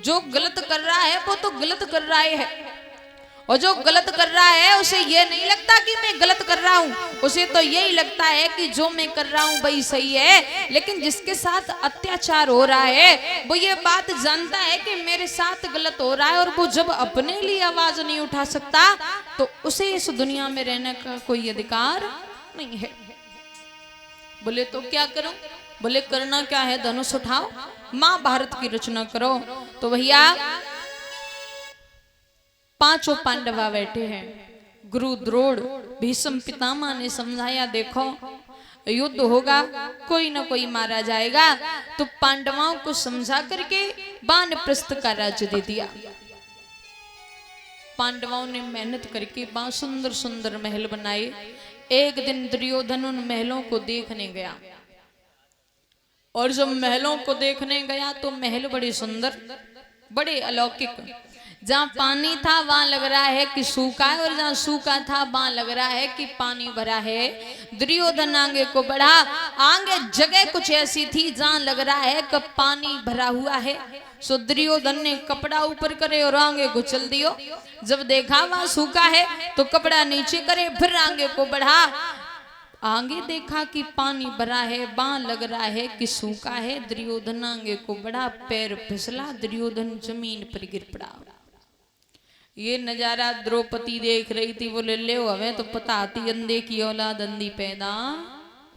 जो गलत कर रहा है वो तो गलत कर रहा है, और जो गलत कर रहा है उसे ये नहीं लगता कि मैं गलत कर रहा हूँ, उसे तो यही लगता है कि जो मैं कर रहा हूँ वही सही है। लेकिन जिसके साथ अत्याचार हो रहा है वो ये बात जानता है कि मेरे साथ गलत हो रहा है, और वो जब अपने लिए आवाज नहीं उठा सकता तो उसे इस दुनिया में रहने का कोई अधिकार नहीं है। बोले तो क्या करूं? बोले करना क्या है, धनुष उठाओ, महाभारत की रचना करो। तो भैया पांचों पांडवा बैठे हैं, गुरु द्रोण भीष्म पितामह ने समझाया, देखो युद्ध होगा, कोई ना कोई मारा जाएगा, तो पांडवों को समझा करके वानप्रस्थ का राज्य दे दिया। पांडवों ने मेहनत करके बहुत सुंदर सुंदर महल बनाए। एक दिन दुर्योधन उन महलों को देखने गया, और जब महलों को देखने गया तो महल बड़े सुंदर, बड़े अलौकिक। जहाँ पानी था वहां लग रहा है कि सूखा है, और जहाँ सूखा था वहां लग रहा है कि पानी भरा है। दुर्योधन आगे को बढ़ा, आगे जगह कुछ ऐसी थी जहाँ लग रहा है कि पानी भरा हुआ है। सो दुर्योधन ने कपड़ा ऊपर करे और आगे को चल दियो। जब देखा वहां सूखा है तो कपड़ा नीचे करे, फिर आगे को बढ़ा, आगे देखा कि पानी भरा है, वहां लग रहा है कि सूखा है। दुर्योधन आगे को बढ़ा, पैर फिसला, दुर्योधन जमीन पर गिर पड़ा। ये नजारा द्रौपदी देख रही थी। बोले ले हमें तो पता आती अंधे की औलाद अंधी पैदा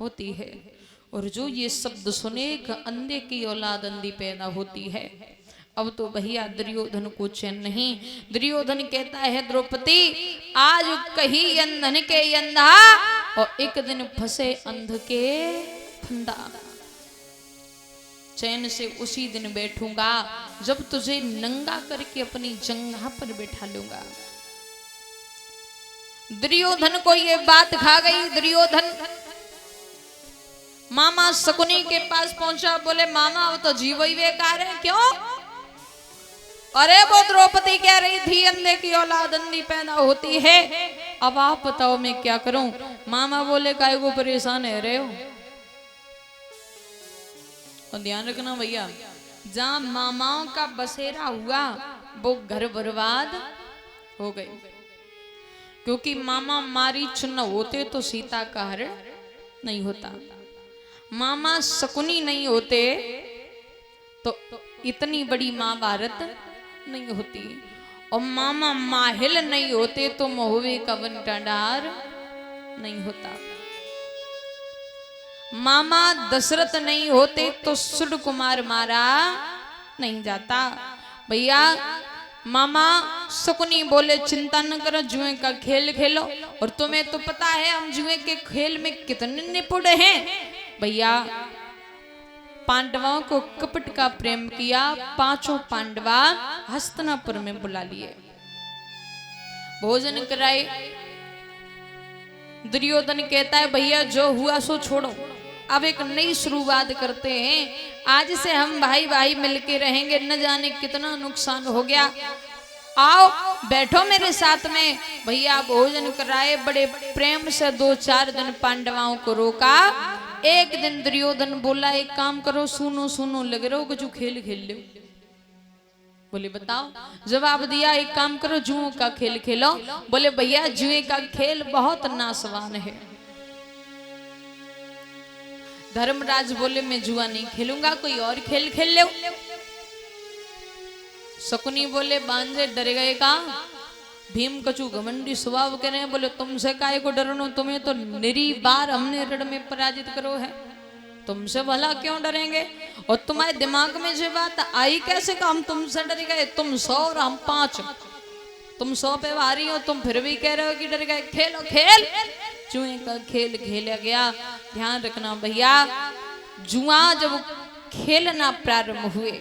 होती है, और जो ये शब्द सुने कि अंधे की औलाद अंधी पैदा होती है, अब तो भैया दुर्योधन को चैन नहीं। दुर्योधन कहता है द्रौपदी आज कही अंधन के अंधा, और एक दिन फंसे अंध के फंदा। चैन से उसी दिन बैठूंगा जब तुझे नंगा करके अपनी जंघा पर बैठा लूंगा। दुर्योधन को ये बात खा गई। दुर्योधन मामा शकुनी के पास पहुंचा। बोले मामा वो तो जीव ही बेकार है। क्यों? अरे वो द्रौपदी कह रही थी अंधे की औलाद अंधी पैदा होती है, अब आप बताओ मैं क्या करूं? मामा बोले काहे को परेशान है रहे हो? और ध्यान रखना भैया, जहां मामाओं का बसेरा हुआ वो घर बर्बाद हो गए, क्योंकि मामा मारीच न होते तो सीता का हरण नहीं होता, मामा शकुनी नहीं होते तो इतनी बड़ी महाभारत नहीं होती, और मामा माहिल नहीं होते तो महुए का बंटाढार नहीं होता, मामा दशरथ नहीं होते तो सुड कुमार मारा नहीं जाता। भैया मामा शकुनी बोले चिंता न करो, जुए का खेल खेलो, और तुम्हें तो पता है हम जुए के खेल में कितने निपुण हैं। भैया पांडवों को कपट का प्रेम किया, पांचों पांडवा हस्तिनापुर में बुला लिए, भोजन कराए। दुर्योधन कहता है भैया जो हुआ सो छोड़ो, अब एक नई शुरुआत करते हैं, आज से हम भाई भाई मिलके रहेंगे, न जाने कितना नुकसान हो गया, आओ बैठो मेरे साथ में। भैया भोजन कराए, बड़े प्रेम से 2-4 दिन पांडवों को रोका। एक दिन दुर्योधन बोला एक काम करो, सुनो सुनो लग रहे हो कि जो खेल खेल लो। बोले बताओ। जवाब दिया एक काम करो जुओं का खेल खेलो। बोले भैया जुए का खेल बहुत नासवान है। धर्मराज बोले मैं जुआ नहीं खेलूंगा, कोई और खेल खेल लो। शकुनी बोले बांझे डर गए का? भीम कछु घमंडी स्वभाव के रहे। बोले तुमसे काहे को डरनो, तुम्हें तो निरी बार हमने रण में पराजित करो है, तुमसे भला क्यों डरेंगे? और तुम्हारे दिमाग में जो बात आई कैसे का हम तुमसे डर गए? तुम 100 और हम 5, तुम 100 पे भारी हो, तुम फिर भी कह रहे हो कि डर गए। खेलो खेल। जुए का खेल खेला गया। ध्यान रखना भैया, जुआ जब खेलना प्रारंभ हुए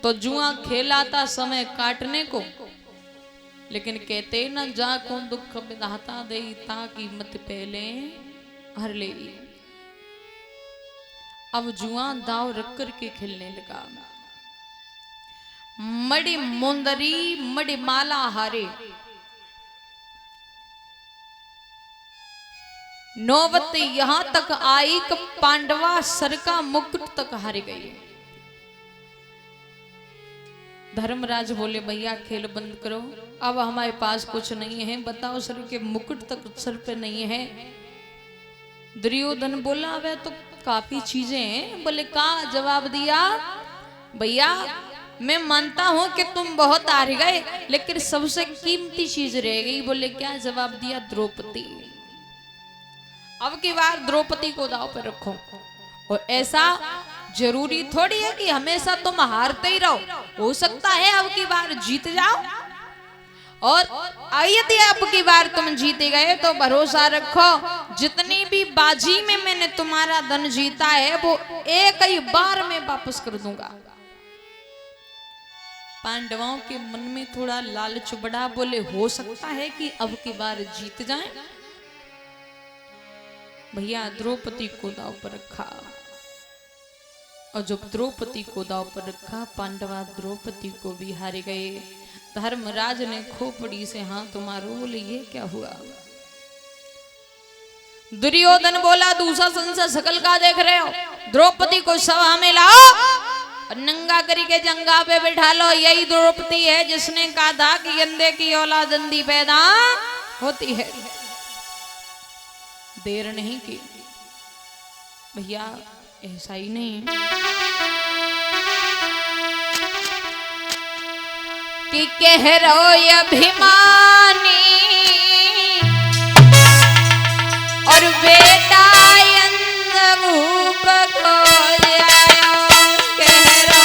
तो जुआ खेलाता समय काटने को, लेकिन कहते न जा को दुख विधाता दे ताकि मत पहले हर ले। अब जुआ दाव रख करके खेलने लगा। मड़ी मुंदरी मड़ी माला हारे, नौबत यहां तक आई कि पांडवा सर का मुकुट तक हार गई। धर्मराज बोले भैया खेल बंद करो, अब हमारे पास कुछ नहीं है, बताओ सर के मुकुट तक सर पे नहीं है। दुर्योधन बोला वे तो काफी चीजें हैं। बोले का जवाब दिया, भैया मैं मानता हूं कि तुम बहुत हार गए, लेकिन सबसे कीमती चीज रह गई। बोले क्या जवाब दिया, द्रौपदी। अब की बार द्रौपदी को दाव पे रखो। और ऐसा जरूरी थोड़ी है कि हमेशा तुम हारते ही रहो, हो सकता है अब की बार जीत जाओ। और यदि अब की बार तुम जीते गए तो भरोसा रखो, जितनी भी बाजी में मैंने तुम्हारा धन जीता है वो एक ही बार में वापस कर दूंगा। पांडवों के मन में थोड़ा लालच बढ़ा। बोले हो सकता है कि अब की बार जीत जाएं। भैया द्रौपदी को दाव पर रखा, और जब द्रौपदी को दाव पर रखा, पांडवा द्रौपदी को भी हार गए। धर्मराज ने खोपड़ी से हाथ मारो। बोले ये क्या हुआ। दुर्योधन बोला दुशासन से शकल का देख रहे हो, द्रौपदी को सभा में लाओ, नंगा करके जंगा पे बैठा लो। यही द्रौपदी है जिसने कहा था कि अंधे की औलाद अंधी पैदा होती है। देर नहीं की भैया, ऐसा ही नहीं कि कह रो अभिमानी और बेटा अंधभूप को जायो, कह रो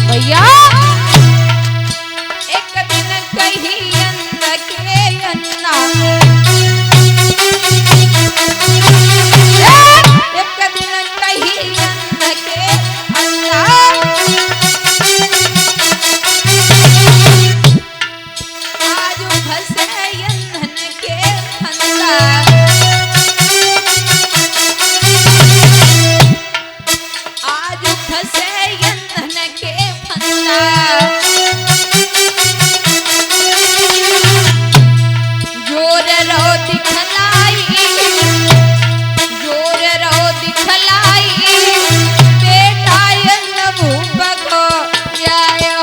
भैया एक दिन कही अंध के अन्ना, एक दिन कही अंध के अन्ना, आज फंसे अंधन के फंदा, आज फंसे अंधन के फंदा। जोर रहो दिखलाई, जोर रहो दिखलाई, बेटा अंधभूप को जायो।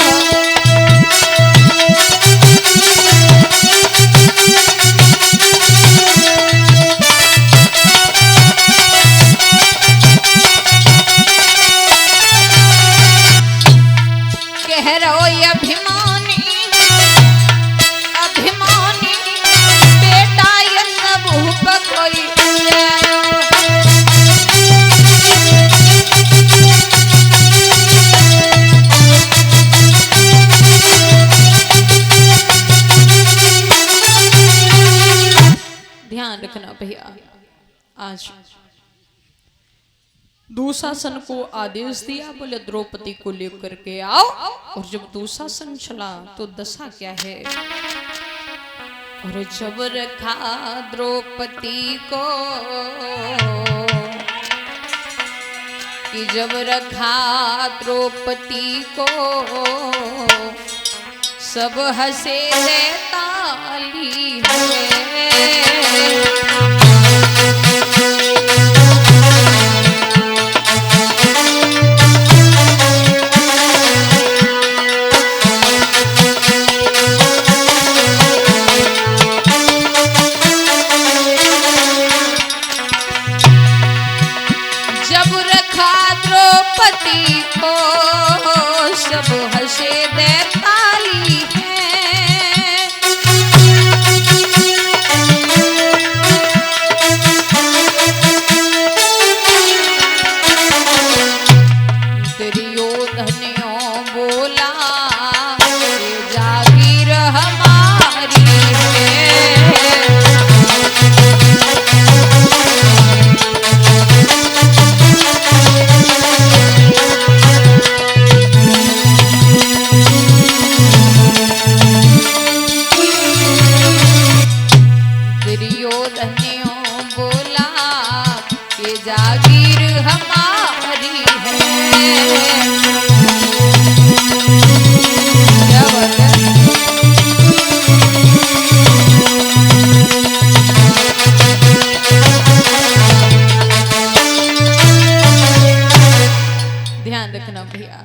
कह रहो अभिमानी, अभिमानी बेटा अंधभूप कोई जायो। ध्यान रखना भैया, आज दुशासन को आदेश दिया, बोले द्रौपदी को लेकर के आओ। और जब दुशासन चला तो दशा क्या है। और जब रखा द्रौपदी को, कि जब रखा द्रौपदी को, सब हंसे रे ताली हुए। जब रखा द्रौपदी को, सब हंसे दे ताली है। दुर्योधन बोला ये जागीर हमारी है। रखना भैया।